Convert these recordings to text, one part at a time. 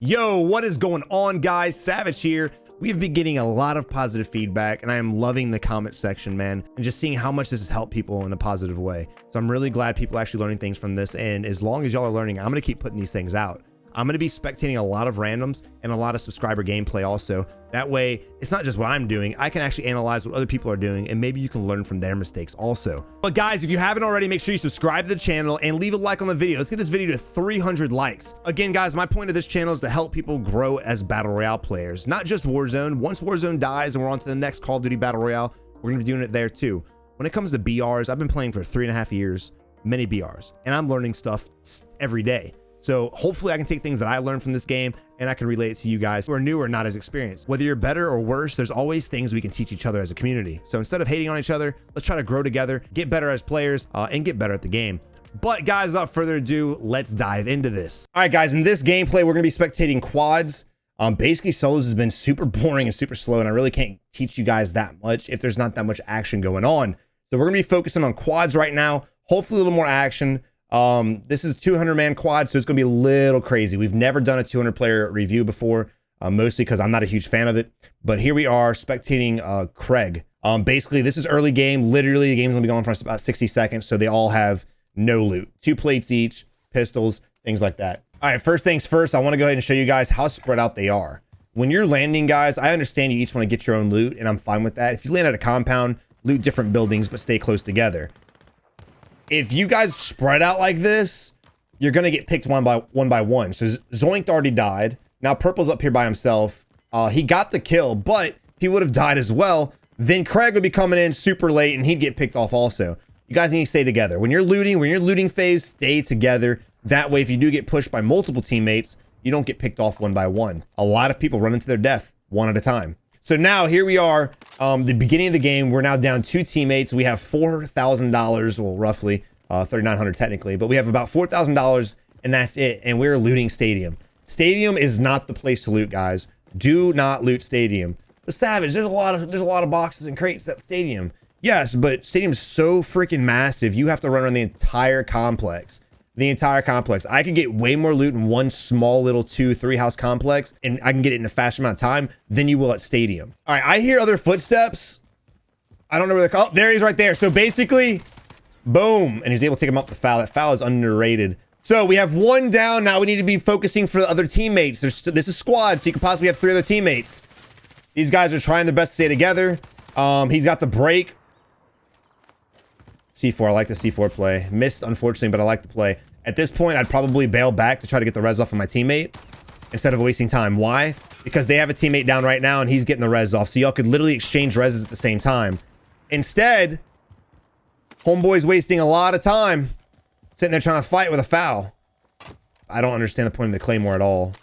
Yo, what is going on, guys? Savage here. We've been getting a lot of positive feedback, and I am loving the comment section, man, and just seeing how much this has helped people in a positive way. So I'm really glad people are actually learning things from this, and as long as y'all are learning, I'm going to keep putting these things out. I'm going to be spectating a lot of randoms and a lot of subscriber gameplay also. That way, it's not just what I'm doing. I can actually analyze what other people are doing, and maybe you can learn from their mistakes also. But guys, if you haven't already, make sure you subscribe to the channel and leave a like on the video. Let's get this video to 300 likes. Again, guys, my point of this channel is to help people grow as Battle Royale players, not just Warzone. Once Warzone dies and we're on to the next Call of Duty Battle Royale, we're going to be doing it there too. When it comes to BRs, I've been playing for 3.5 years, many BRs, and I'm learning stuff every day. So hopefully I can take things that I learned from this game and I can relate it to you guys who are new or not as experienced. Whether you're better or worse, there's always things we can teach each other as a community. So instead of hating on each other, let's try to grow together, get better as players, and get better at the game. But guys, without further ado, let's dive into this. All right, guys, in this gameplay, we're going to be spectating quads. Basically, solos has been super boring and super slow, and I really can't teach you guys that much if there's not that much action going on. So we're going to be focusing on quads right now, hopefully a little more action. This is 200-man quad, so it's gonna be a little crazy. We've never done a 200-player review before, mostly because I'm not a huge fan of it. But here we are spectating Craig. Basically, this is early game. Literally, the game's gonna be going for about 60 seconds, so they all have no loot. 2 plates each, pistols, things like that. All right, first things first, I want to go ahead and show you guys how spread out they are. When you're landing, guys, I understand you each want to get your own loot, and I'm fine with that. If you land at a compound, loot different buildings, but stay close together. If you guys spread out like this, you're going to get picked one by one. So Zoinked already died. Now Purple's up here by himself. He got the kill, but if he would have died as well, then Craig would be coming in super late and he'd get picked off also. You guys need to stay together. When you're looting phase, stay together. That way, if you do get pushed by multiple teammates, you don't get picked off one by one. A lot of people run into their death one at a time. So now here we are, the beginning of the game. We're now down 2 teammates. We have $4,000, well, roughly $3,900 technically, but we have about $4,000 and that's it. And we're looting Stadium. Stadium is not the place to loot, guys. Do not loot Stadium. But Savage, there's a lot of boxes and crates at Stadium. Yes, but Stadium's so freaking massive. You have to run around the entire complex. The entire complex. I could get way more loot in one small little 2-3 house complex, and I can get it in a fast amount of time than you will at Stadium. All right, I hear other footsteps. I don't know where they're called. Oh, there he is right there. So basically, boom, and he's able to take him up the foul. That foul is underrated. So we have 1 down. Now we need to be focusing for the other teammates. This is squad, so you could possibly have 3 other teammates. These guys are trying their best to stay together. He's got the break. C4, I like the C4 play. Missed, unfortunately, but I like the play. At this point, I'd probably bail back to try to get the res off of my teammate instead of wasting time. Why? Because they have a teammate down right now and he's getting the res off. So y'all could literally exchange reses at the same time. Instead, homeboy's wasting a lot of time sitting there trying to fight with a foul. I don't understand the point of the Claymore at all.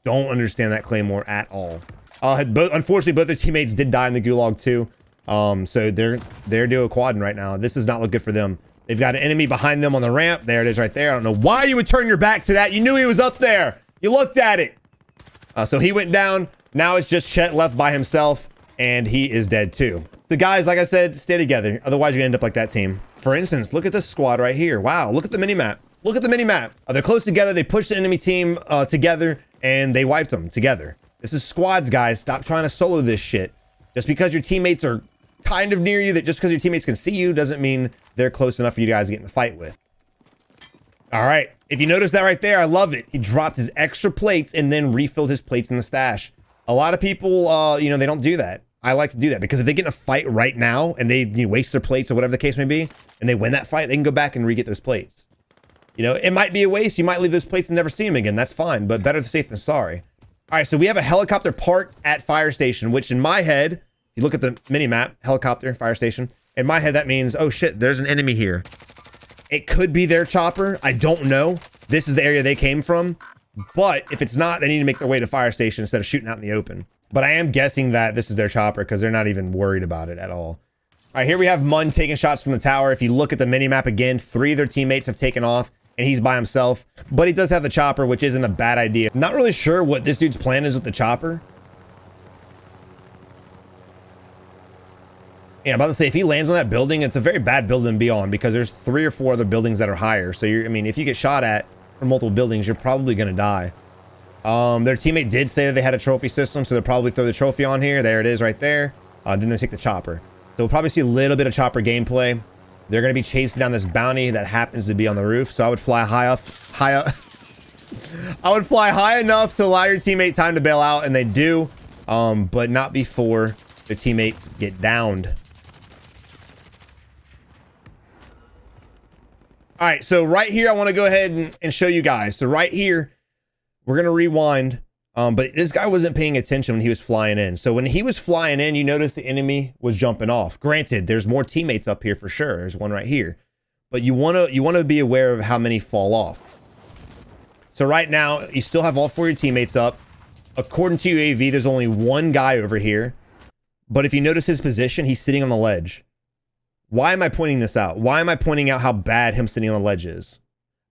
Don't understand that Claymore at all. Unfortunately, both their teammates did die in the gulag too. So they're duo quadding right now. This does not look good for them. They've got an enemy behind them on the ramp. There it is right there. I don't know why you would turn your back to that. You knew he was up there. You looked at it. So he went down. Now it's just Chet left by himself, and he is dead too. So guys, like I said, stay together. Otherwise, you're gonna end up like that team. For instance, look at this squad right here. Wow, look at the mini-map. Look at the mini-map. They're close together. They pushed the enemy team together, and they wiped them together. This is squads, guys. Stop trying to solo this shit. Just because your teammates are kind of near you, that just because your teammates can see you doesn't mean they're close enough for you guys to get in the fight with. All right, if you notice that right there, I love it. He dropped his extra plates and then refilled his plates in the stash. A lot of people, you know, they don't do that. I like to do that because if they get in a fight right now and they waste their plates or whatever the case may be, and they win that fight, they can go back and re-get those plates. You know, it might be a waste. You might leave those plates and never see them again. That's fine, but better safe than sorry. All right, so we have a helicopter parked at fire station, which in my head, you look at the mini-map, helicopter, fire station. In my head, that means, oh shit, there's an enemy here. It could be their chopper. I don't know. This is the area they came from. But if it's not, they need to make their way to fire station instead of shooting out in the open. But I am guessing that this is their chopper because they're not even worried about it at all. All right, here we have Mun taking shots from the tower. If you look at the mini-map again, 3 of their teammates have taken off and he's by himself. But he does have the chopper, which isn't a bad idea. Not really sure what this dude's plan is with the chopper. Yeah, I'm about to say, if he lands on that building, it's a very bad building to be on because there's 3 or 4 other buildings that are higher. So I mean, if you get shot at, from multiple buildings, you're probably going to die. Their teammate did say that they had a trophy system, so they'll probably throw the trophy on here. There it is right there. Then they take the chopper. So we'll probably see a little bit of chopper gameplay. They're going to be chasing down this bounty that happens to be on the roof. So I would fly high up. I would fly high enough to allow your teammate time to bail out, and they do, but not before the teammates get downed. All right, so right here, I want to go ahead and show you guys. So right here, we're going to rewind, but this guy wasn't paying attention when he was flying in. So when he was flying in, you notice the enemy was jumping off. Granted, there's more teammates up here for sure. There's one right here, but you want to be aware of how many fall off. So right now, you still have all 4 of your teammates up. According to UAV, there's only one guy over here. But if you notice his position, he's sitting on the ledge. Why am I pointing this out? Why am I pointing out how bad him sitting on the ledge is?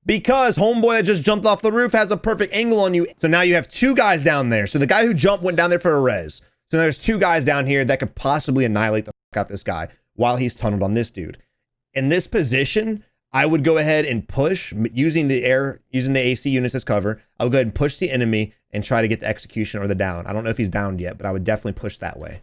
Because homeboy that just jumped off the roof has a perfect angle on you. So now you have 2 guys down there. So the guy who jumped went down there for a res. So there's 2 guys down here that could possibly annihilate the fuck out this guy while he's tunneled on this dude. In this position, I would go ahead and push using the AC units as cover. I would go ahead and push the enemy and try to get the execution or the down. I don't know if he's downed yet, but I would definitely push that way.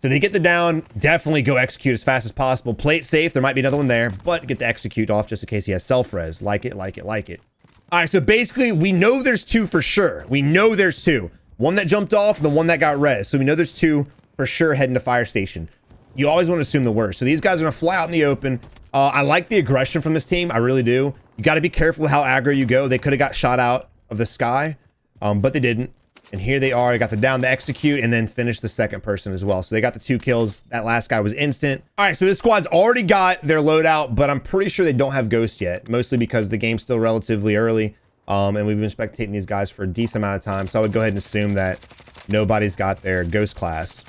So they get the down, definitely go execute as fast as possible. Play it safe. There might be another one there, but get the execute off just in case he has self-res. Like it. All right, so basically we know there's 2 for sure. We know there's 2. One that jumped off and the one that got res. So we know there's 2 for sure heading to fire station. You always want to assume the worst. So these guys are going to fly out in the open. I like the aggression from this team. I really do. You got to be careful with how aggro you go. They could have got shot out of the sky, but they didn't. And here they are. They got the down, the execute, and then finish the second person as well. So they got the 2 kills. That last guy was instant. All right, so this squad's already got their loadout, but I'm pretty sure they don't have Ghost yet, mostly because the game's still relatively early, and we've been spectating these guys for a decent amount of time. So I would go ahead and assume that nobody's got their Ghost class.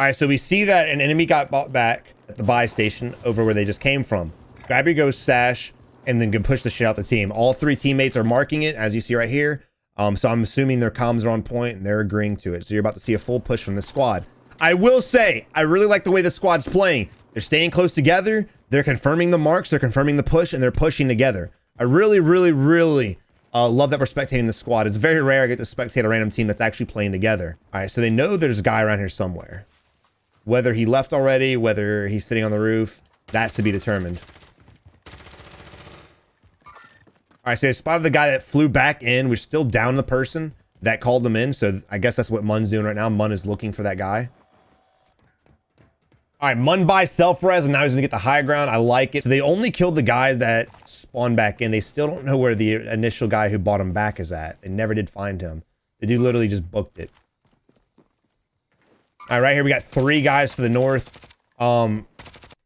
All right, so we see that an enemy got bought back at the buy station over where they just came from. Grab your Ghost stash, and then can push the shit out the team. All 3 teammates are marking it, as you see right here. So I'm assuming their comms are on point and they're agreeing to it. So you're about to see a full push from the squad. I will say, I really like the way the squad's playing. They're staying close together. They're confirming the marks. They're confirming the push, and they're pushing together. I really love that we're spectating the squad. It's very rare I get to spectate a random team that's actually playing together. All right, so they know there's a guy around here somewhere. Whether he left already, whether he's sitting on the roof, that's to be determined. All right, so they spotted the guy that flew back in. We're still down the person that called them in. So I guess that's what Mun's doing right now. Mun is looking for that guy. All right, Mun buys self-res, and now he's going to get the high ground. I like it. So they only killed the guy that spawned back in. They still don't know where the initial guy who bought him back is at. They never did find him. The dude literally just booked it. All right, right here we got 3 guys to the north.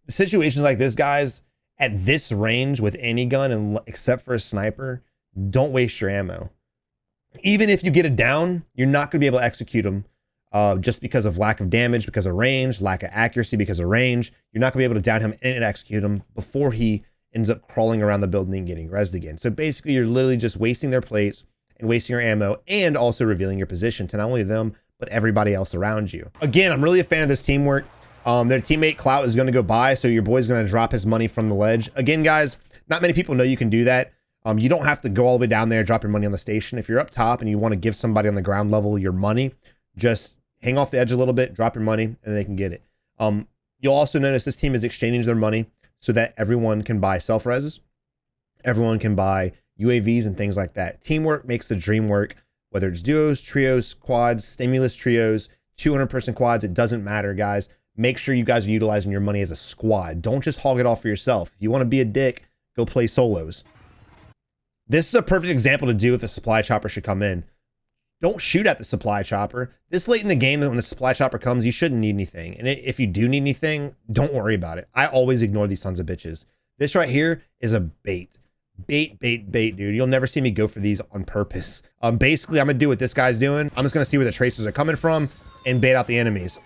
Situations like this, guys, at this range with any gun, and except for a sniper, don't waste your ammo. Even if you get it down, you're not going to be able to execute them just because of lack of damage, because of range, lack of accuracy because of range. You're not going to be able to down him and execute him before he ends up crawling around the building and getting rezzed again. So basically, you're literally just wasting their plates and wasting your ammo, and also revealing your position to not only them, but everybody else around you. Again, I'm really a fan of this teamwork. Their teammate Clout is going to go by, so your boy's going to drop his money from the ledge. Again, guys, not many people know you can do that. You don't have to go all the way down there, drop your money on the station. If you're up top and you want to give somebody on the ground level your money, just hang off the edge a little bit, drop your money, and they can get it. You'll also notice this team is exchanging their money so that everyone can buy self-reses. Everyone can buy UAVs and things like that. Teamwork makes the dream work, whether it's duos, trios, quads, stimulus trios, 200-person quads, it doesn't matter, guys. Make sure you guys are utilizing your money as a squad. Don't just hog it all for yourself. If you want to be a dick, go play solos. This is a perfect example to do if a supply chopper should come in. Don't shoot at the supply chopper. This late in the game, when the supply chopper comes, you shouldn't need anything. And if you do need anything, don't worry about it. I always ignore these sons of bitches. This right here is a bait. Bait, dude. You'll never see me go for these on purpose. Basically, I'm going to do what this guy's doing. I'm just going to see where the tracers are coming from and bait out the enemies.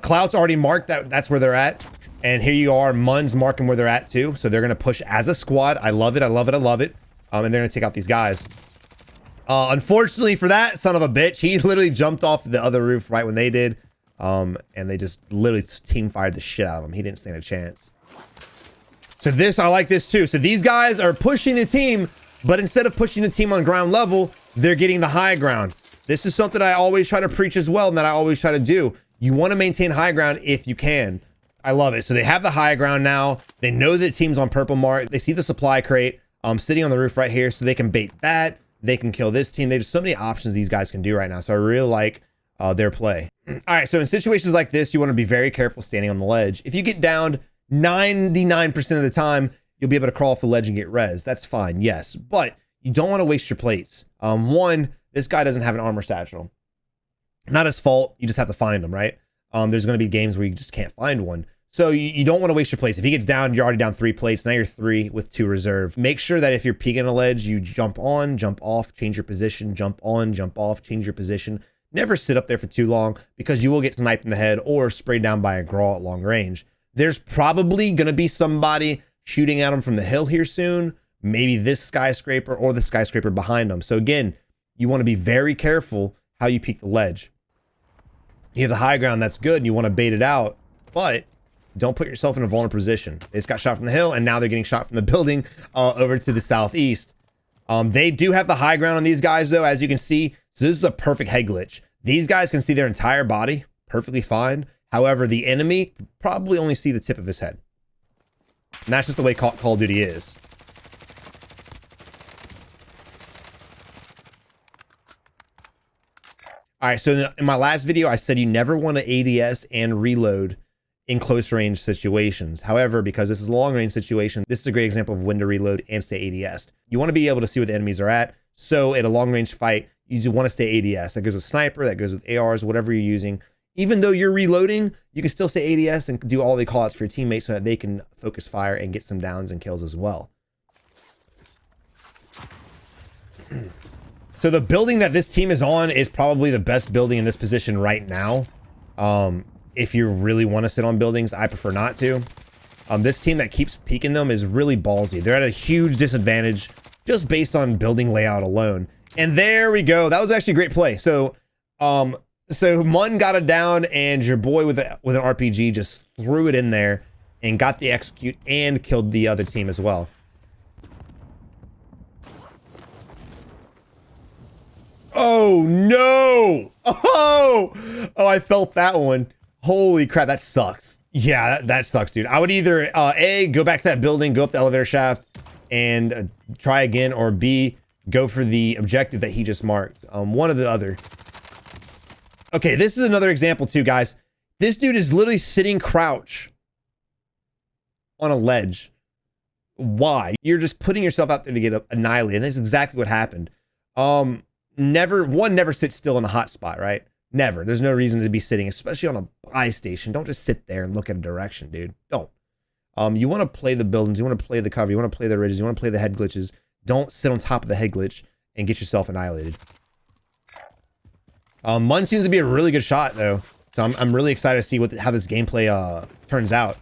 Clout's already marked that's where they're at. And here you are. Mun's marking where they're at too. So they're going to push as a squad. I love it. And they're going to take out these guys. Unfortunately for that son of a bitch, he literally jumped off the other roof right when they did. And they just literally team fired the shit out of him. He didn't stand a chance. So this, I like this too. So these guys are pushing the team, but instead of pushing the team on ground level, they're getting the high ground. This is something I always try to preach as well, and that I always try to do. You want to maintain high ground if you can. I love it. So they have the high ground now. They know that team's on purple mark. They see the supply crate sitting on the roof right here, so they can bait that. They can kill this team. There's so many options these guys can do right now. So I really like their play. All right, so in situations like this, you want to be very careful standing on the ledge. If you get downed 99% of the time, you'll be able to crawl off the ledge and get res. That's fine, yes. But you don't want to waste your plates. One, this guy doesn't have an armor satchel. Not his fault. You just have to find them, right? There's going to be games where you just can't find one. So you don't want to waste your plates. If he gets down, you're already down 3 plates. Now you're 3 with 2 reserve. Make sure that if you're peeking a ledge, you jump on, jump off, change your position, jump on, jump off, change your position. Never sit up there for too long because you will get sniped in the head or sprayed down by a graw at long range. There's probably going to be somebody shooting at him from the hill here soon. Maybe this skyscraper or the skyscraper behind them. So again, you want to be very careful how you peek the ledge. You have the high ground, that's good, and you want to bait it out, but don't put yourself in a vulnerable position. They just got shot from the hill, and now they're getting shot from the building over to the southeast. They do have the high ground on these guys, though, as you can see. So this is a perfect head glitch. These guys can see their entire body perfectly fine. However, the enemy probably only see the tip of his head. And that's just the way Call of Duty is. All right, so in my last video, I said you never want to ADS and reload in close range situations. However, because this is a long range situation, this is a great example of when to reload and stay ADS. You want to be able to see where the enemies are at. So in a long range fight, you do want to stay ADS. That goes with sniper, that goes with ARs, whatever you're using. Even though you're reloading, you can still stay ADS and do all the callouts for your teammates so that they can focus fire and get some downs and kills as well. So the building that this team is on is probably the best building in this position right now. If you really want to sit on buildings, I prefer not to. This team that keeps peeking them is really ballsy. They're at a huge disadvantage just based on building layout alone. And there we go. That was actually a great play. So Mun got it down, and your boy with an RPG just threw it in there and got the execute and killed the other team as well. Oh no! Oh, I felt that one. Holy crap, that sucks. Yeah, that sucks, dude. I would either A, go back to that building, go up the elevator shaft and try again, or B, go for the objective that he just marked. One or the other. Okay, this is another example too, guys. This dude is literally sitting crouch on a ledge. Why? You're just putting yourself out there to get annihilated. And that's exactly what happened. Never sit still in a hot spot, right? Never. There's no reason to be sitting, especially on a buy station. Don't just sit there and look at a direction, dude. Don't. You want to play the buildings. You want to play the cover. You want to play the ridges. You want to play the head glitches. Don't sit on top of the head glitch and get yourself annihilated. Mun seems to be a really good shot, though. So I'm really excited to see how this gameplay turns out.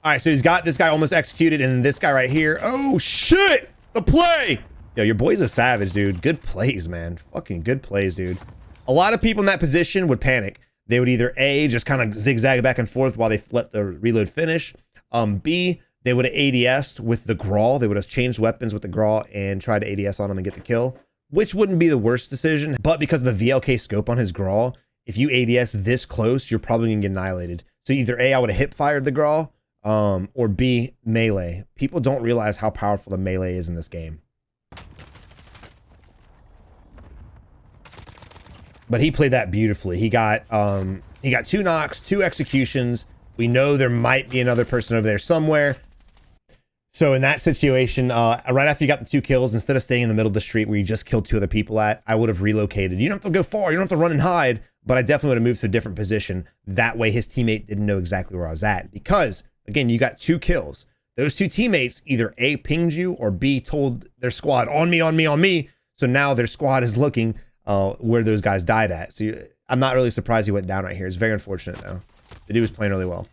All right, so he's got this guy almost executed, and this guy right here. Oh, shit! The play! Yo, your boy's a savage, dude. Good plays, man. Fucking good plays, dude. A lot of people in that position would panic. They would either A, just kind of zigzag back and forth while they let the reload finish. B, they would have ADS'd with the Grawl. They would have changed weapons with the Grawl and tried to ADS on him and get the kill, which wouldn't be the worst decision. But because of the VLK scope on his Grawl, if you ADS this close, you're probably going to get annihilated. So either A, I would have hip fired the Grawl, or B, melee. People don't realize how powerful the melee is in this game. But he played that beautifully. He got 2 knocks, 2 executions. We know there might be another person over there somewhere. So in that situation, right after you got the 2 kills, instead of staying in the middle of the street where you just killed 2 other people at, I would have relocated. You don't have to go far. You don't have to run and hide. But I definitely would have moved to a different position. That way his teammate didn't know exactly where I was at. Because, again, you got 2 kills. Those 2 teammates either A, pinged you, or B, told their squad, on me, on me, on me. So now their squad is looking where those guys died at. So I'm not really surprised he went down right here. It's very unfortunate, though. The dude was playing really well.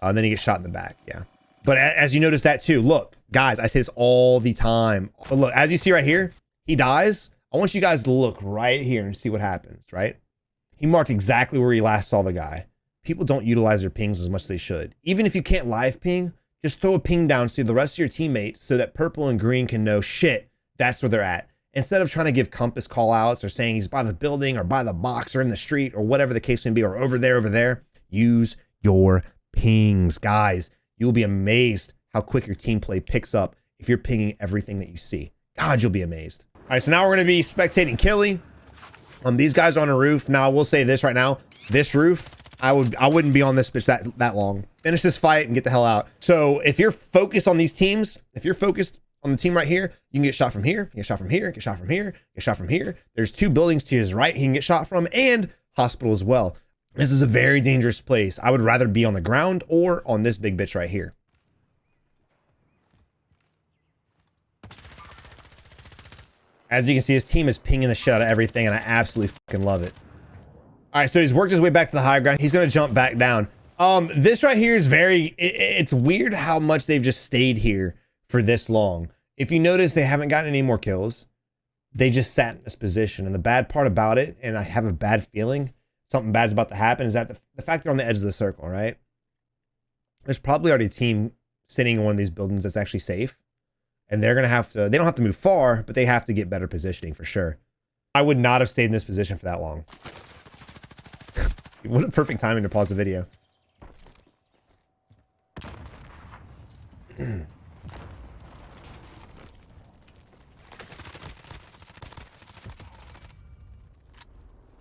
And then he gets shot in the back. Yeah. But as you notice that too, look, guys, I say this all the time. But look, as you see right here, he dies. I want you guys to look right here and see what happens, right? He marked exactly where he last saw the guy. People don't utilize their pings as much as they should. Even if you can't live ping, just throw a ping down so the rest of your teammates, so that purple and green can know, shit, that's where they're at. Instead of trying to give compass call outs or saying he's by the building or by the box or in the street or whatever the case may be, or over there, use your pings, guys. You'll be amazed how quick your team play picks up if you're pinging everything that you see. God, you'll be amazed. All right, so now we're going to be spectating Killy. These guys are on a roof. Now, I will say this right now. This roof, I wouldn't be on this bitch that long. Finish this fight and get the hell out. So if you're focused on these teams, if you're focused on the team right here, you can get shot from here, get shot from here, get shot from here, get shot from here. There's 2 buildings to his right he can get shot from, and hospital as well. This is a very dangerous place. I would rather be on the ground or on this big bitch right here. As you can see, his team is pinging the shit out of everything, and I absolutely fucking love it. All right, so he's worked his way back to the high ground. He's going to jump back down. This right here is it's weird how much they've just stayed here for this long. If you notice, they haven't gotten any more kills. They just sat in this position. And the bad part about it, and I have a bad feeling something bad's about to happen, is that the fact they're on the edge of the circle, right? There's probably already a team sitting in one of these buildings that's actually safe. And they're going to have to, they don't have to move far, but they have to get better positioning for sure. I would not have stayed in this position for that long. What a perfect timing to pause the video.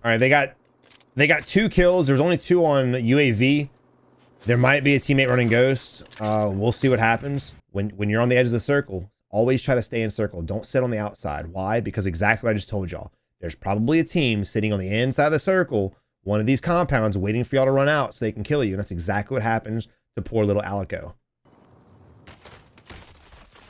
All right, they got 2 kills. There's only 2 on UAV. There might be a teammate running Ghost. We'll see what happens. When you're on the edge of the circle, always try to stay in circle. Don't sit on the outside. Why? Because exactly what I just told y'all. There's probably a team sitting on the inside of the circle, one of these compounds, waiting for y'all to run out so they can kill you. And that's exactly what happens to poor little Alico.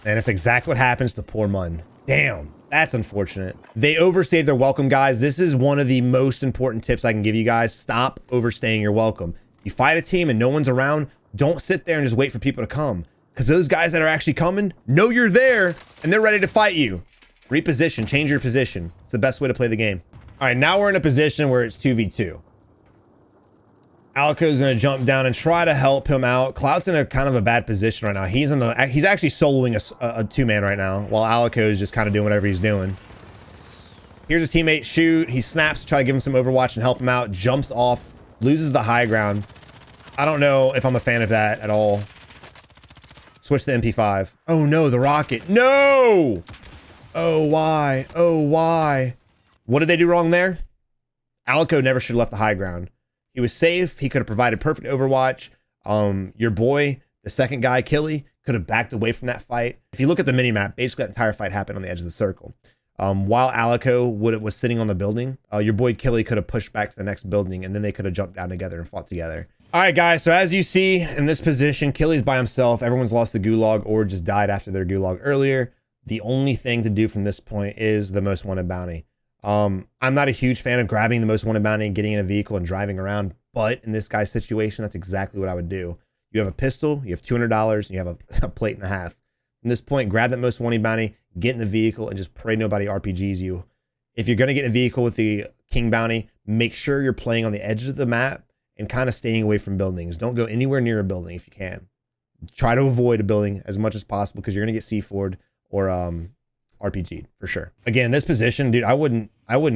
And it's exactly what happens to poor Mun. Damn, that's unfortunate. They overstayed their welcome, guys. This is one of the most important tips I can give you guys. Stop overstaying your welcome. You fight a team and no one's around, don't sit there and just wait for people to come. Because those guys that are actually coming know you're there and they're ready to fight you. Reposition, change your position. It's the best way to play the game. All right, now we're in a position where it's 2v2. Alico's going to jump down and try to help him out. Cloud's in a kind of a bad position right now. He's actually soloing a 2-man right now, while Alico is just kind of doing whatever he's doing. Here's his teammate shoot. He snaps to try to give him some overwatch and help him out. Jumps off, loses the high ground. I don't know if I'm a fan of that at all. Switch to MP5. Oh no, the rocket. No! Oh, why? Oh, why? What did they do wrong there? Alico never should have left the high ground. He was safe. He could have provided perfect overwatch. Your boy, the second guy, Killy, could have backed away from that fight. If you look at the minimap, basically that entire fight happened on the edge of the circle. While Alico was sitting on the building, your boy Killy could have pushed back to the next building, and then they could have jumped down together and fought together. All right, guys, so as you see in this position, Killy's by himself. Everyone's lost the gulag or just died after their gulag earlier. The only thing to do from this point is the most wanted bounty. I'm not a huge fan of grabbing the most wanted bounty and getting in a vehicle and driving around, but in this guy's situation, that's exactly what I would do. You have a pistol, you have $200, and you have a plate and a half. From this point, grab that most wanted bounty, get in the vehicle, and just pray nobody RPGs you. If you're going to get in a vehicle with the King bounty, make sure you're playing on the edge of the map and kind of staying away from buildings. Don't go anywhere near a building if you can. Try to avoid a building as much as possible because you're going to get C4'd or RPG'd for sure. Again, in this position, dude, I wouldn't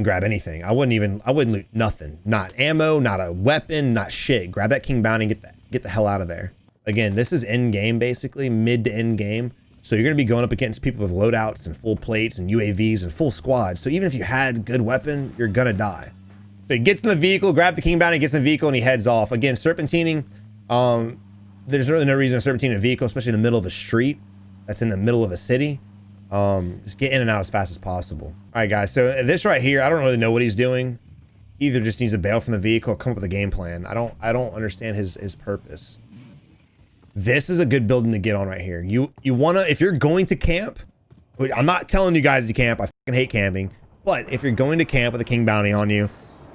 grab anything. I wouldn't loot nothing. Not ammo, not a weapon, not shit. Grab that King bounty and get the hell out of there. Again, this is end game, basically mid to end game. So you're going to be going up against people with loadouts and full plates and UAVs and full squads. So even if you had a good weapon, you're going to die. So he gets in the vehicle, grab the King bounty, gets in the vehicle, and he heads off. Again, serpentining, there's really no reason to serpentine a vehicle, especially in the middle of a street that's in the middle of a city. Just get in and out as fast as possible. All right, guys, so this right here, I don't really know what he's doing. Either just needs to bail from the vehicle or come up with a game plan. I don't understand his purpose. This is a good building to get on right here. You want to, if you're going to camp, I'm not telling you guys to camp. I fucking hate camping. But if you're going to camp with a King bounty on you,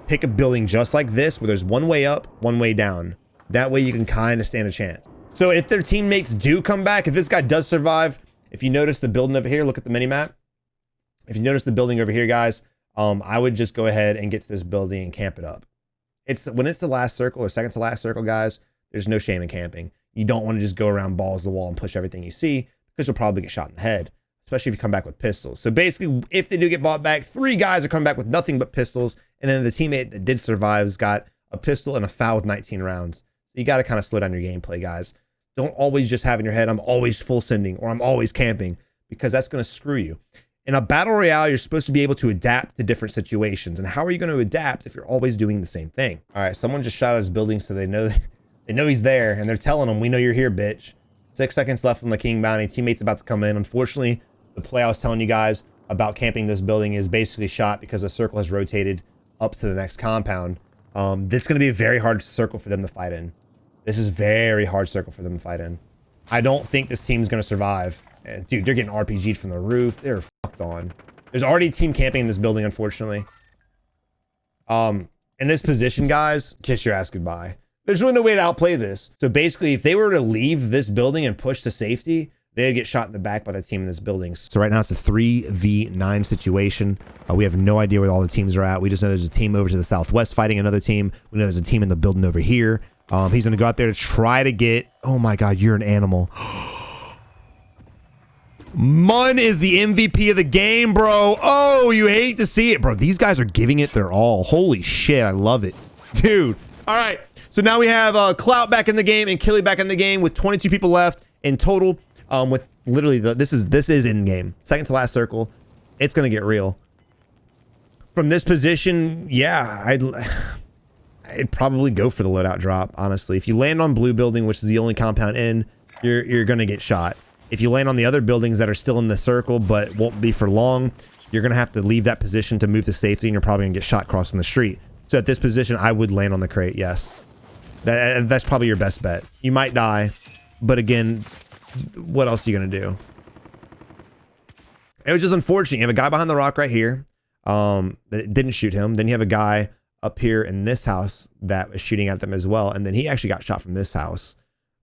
pick a building just like this where there's one way up, one way down. That way you can kind of stand a chance. So if their teammates do come back, if this guy does survive, if you notice the building over here, look at the mini map. If you notice the building over here, guys, I would just go ahead and get to this building and camp it up. When it's the last circle or second to last circle, guys, there's no shame in camping. You don't want to just go around balls to the wall and push everything you see, because you'll probably get shot in the head, especially if you come back with pistols. So basically, if they do get bought back, 3 guys are coming back with nothing but pistols, and then the teammate that did survive has got a pistol and a FAL with 19 rounds. So you got to kind of slow down your gameplay, guys. Don't always just have in your head, I'm always full sending or I'm always camping, because that's going to screw you. In a battle royale, you're supposed to be able to adapt to different situations. And how are you going to adapt if you're always doing the same thing? All right, someone just shot at his building, so they know he's there, and they're telling him, we know you're here, bitch. 6 seconds left on the King Bounty. Teammate's about to come in. Unfortunately, the play I was telling you guys about camping this building is basically shot because the circle has rotated up to the next compound. It's going to be a very hard circle for them to fight in. This is very hard circle for them to fight in. I don't think this team's going to survive. Dude, they're getting RPG'd from the roof. They're fucked on. There's already a team camping in this building, unfortunately. In this position, guys, kiss your ass goodbye. There's really no way to outplay this. So basically, if they were to leave this building and push to safety, they'd get shot in the back by the team in this building. So right now it's a 3v9 situation. We have no idea where all the teams are at. We just know there's a team over to the southwest fighting another team. We know there's a team in the building over here. He's going to go out there to try to get... Oh my God, you're an animal. Mun is the MVP of the game, bro. Oh, you hate to see it, bro. These guys are giving it their all. Holy shit, I love it. Dude. All right. So now we have Clout back in the game and Killy back in the game with 22 people left in total. With literally this is in game. Second to last circle. It's going to get real. From this position, yeah, I'd probably go for the loadout drop, honestly. If you land on blue building, which is the only compound in, you're going to get shot. If you land on the other buildings that are still in the circle but won't be for long, you're going to have to leave that position to move to safety, and you're probably going to get shot crossing the street. So at this position, I would land on the crate, yes. That's probably your best bet. You might die, but again, what else are you going to do? It was just unfortunate. You have a guy behind the rock right here that didn't shoot him. Then you have a guy up here in this house that was shooting at them as well, and then he actually got shot from this house.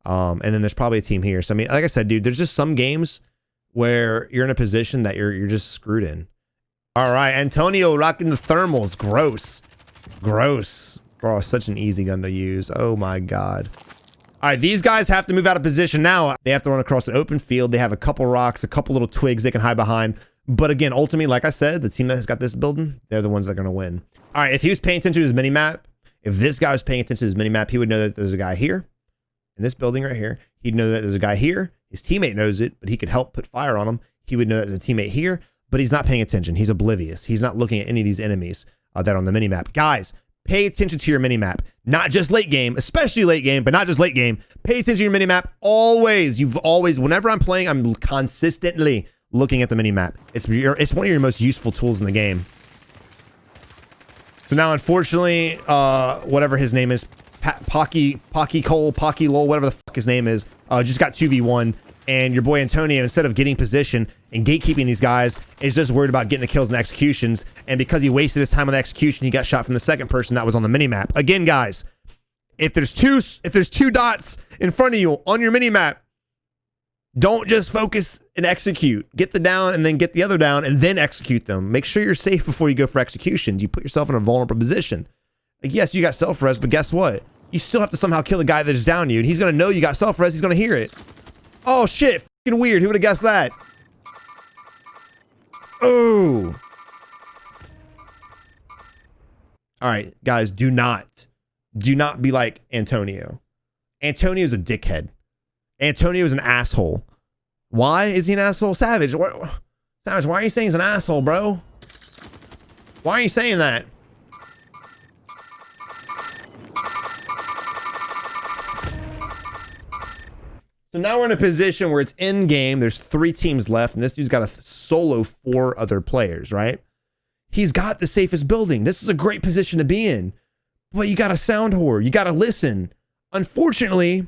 And then there's probably a team here. So I mean, like I said, dude, there's just some games where you're in a position that you're just screwed in. All right, Antonio rocking the thermals. Gross. Bro, such an easy gun to use. Oh my God. All right, these guys have to move out of position now. They have to run across an open field. They have a couple rocks, a couple little twigs they can hide behind. But again, ultimately, like I said, the team that has got this building, they're the ones that are going to win. All right, if he was paying attention to his mini-map, if this guy was paying attention to his mini-map, he would know that there's a guy here in this building right here. He'd know that there's a guy here. His teammate knows it, but he could help put fire on him. He would know that there's a teammate here, but he's not paying attention. He's oblivious. He's not looking at any of these enemies that are on the mini-map. Guys, pay attention to your mini-map. Not just late game, especially late game, but not just late game. Pay attention to your mini-map always. Whenever I'm playing, I'm consistently looking at the mini-map. It's one of your most useful tools in the game. So now, unfortunately, whatever his name is, Pocky Cole, Pocky Lowell, whatever the fuck his name is, just got 2v1, and your boy Antonio, instead of getting position and gatekeeping these guys, is just worried about getting the kills and executions. And because he wasted his time on the execution, he got shot from the second person that was on the mini-map. Again, guys, if there's two dots in front of you on your mini-map, don't just focus and execute. Get the down and then get the other down and then execute them. Make sure you're safe before you go for executions. You put yourself in a vulnerable position. Like, yes, you got self-res, but guess what? You still have to somehow kill the guy that is down you, and he's going to know you got self-res. He's going to hear it. Oh, shit. Fucking weird. Who would have guessed that? Oh. All right, guys, do not be like Antonio. Antonio's a dickhead. Antonio is an asshole. Why is he an asshole? Savage, Savage, why are you saying he's an asshole, bro? Why are you saying that? So now we're in a position where it's in game. There's 3 teams left, and this dude's got to solo 4 other players, right? He's got the safest building. This is a great position to be in. But you got a sound whore. You got to listen. Unfortunately,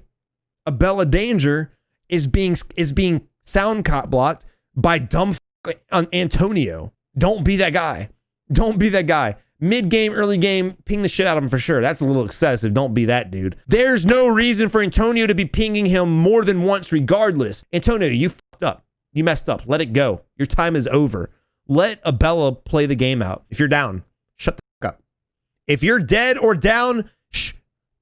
a Bella Danger is being sound cop blocked by dumb Antonio. Don't be that guy. Don't be that guy. Mid-game, early game, ping the shit out of him for sure. That's a little excessive. Don't be that dude. There's no reason for Antonio to be pinging him more than once regardless. Antonio, you fucked up. You messed up. Let it go. Your time is over. Let Abella play the game out. If you're down, shut the fuck up. If you're dead or down, shh,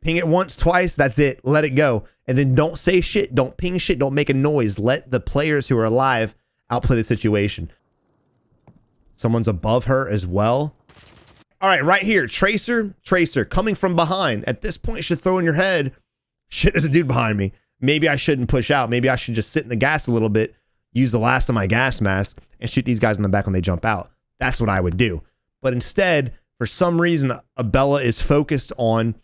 Ping it once, twice, that's it. Let it go. And then don't say shit, don't ping shit, don't make a noise. Let the players who are alive outplay the situation. Someone's above her as well. All right, right here, Tracer, coming from behind. At this point, you should throw in your head, shit, there's a dude behind me. Maybe I shouldn't push out. Maybe I should just sit in the gas a little bit, use the last of my gas mask, and shoot these guys in the back when they jump out. That's what I would do. But instead, for some reason, Abella is focused on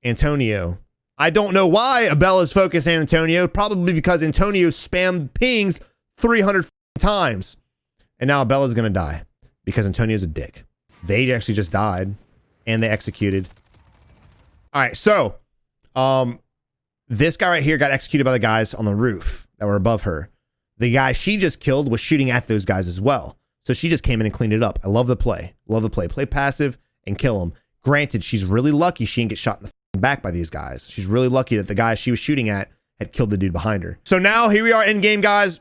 Antonio. I don't know why Abella is focused on Antonio. Probably because Antonio spammed pings 300 times. And now Abella's going to die because Antonio's a dick. They actually just died and they executed. All right, so this guy right here got executed by the guys on the roof that were above her. The guy she just killed was shooting at those guys as well. So she just came in and cleaned it up. I love the play. Love the play. Play passive and kill them. Granted, she's really lucky she didn't get shot in the back by these guys. She's really lucky that the guy she was shooting at had killed the dude behind her. So now here we are in game, guys.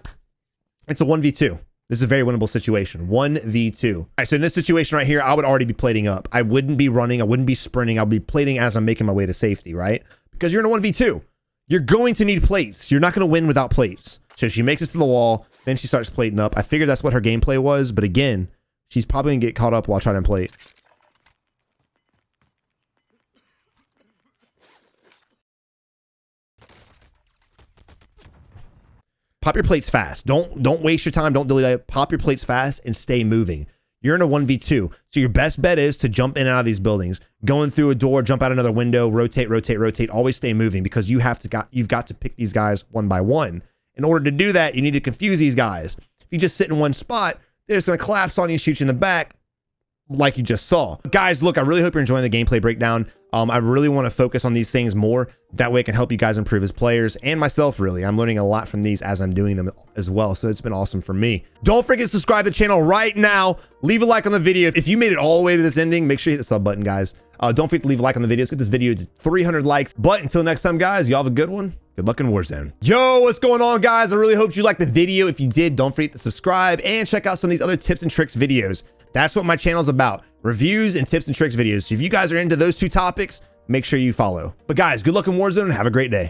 It's a 1v2. This is a very winnable situation. 1v2. All right, so in this situation right here, I would already be plating up. I wouldn't be running. I wouldn't be sprinting. I'll be plating as I'm making my way to safety, right? Because you're in a 1v2. You're going to need plates. You're not going to win without plates. So she makes it to the wall. Then she starts plating up. I figured that's what her gameplay was. But again, she's probably going to get caught up while trying to plate. Pop your plates fast. Don't waste your time. Don't delay. Pop your plates fast and stay moving. You're in a 1v2. So your best bet is to jump in and out of these buildings. Going through a door, jump out another window, rotate, rotate, rotate. Always stay moving because you've got to pick these guys one by one. In order to do that, you need to confuse these guys. If you just sit in one spot, they're just going to collapse on you and shoot you in the back like you just saw. Guys, look, I really hope you're enjoying the gameplay breakdown. I really want to focus on these things more. That way I can help you guys improve as players and myself, really. I'm learning a lot from these as I'm doing them as well. So it's been awesome for me. Don't forget to subscribe to the channel right now. Leave a like on the video. If you made it all the way to this ending, make sure you hit the sub button, guys. Don't forget to leave a like on the video. Let's get this video to 300 likes. But until next time, guys, y'all have a good one. Good luck in Warzone. Yo, what's going on, guys? I really hope you liked the video. If you did, don't forget to subscribe and check out some of these other tips and tricks videos. That's what my channel's about. Reviews and tips and tricks videos. So if you guys are into those two topics, make sure you follow. But guys, good luck in Warzone and have a great day.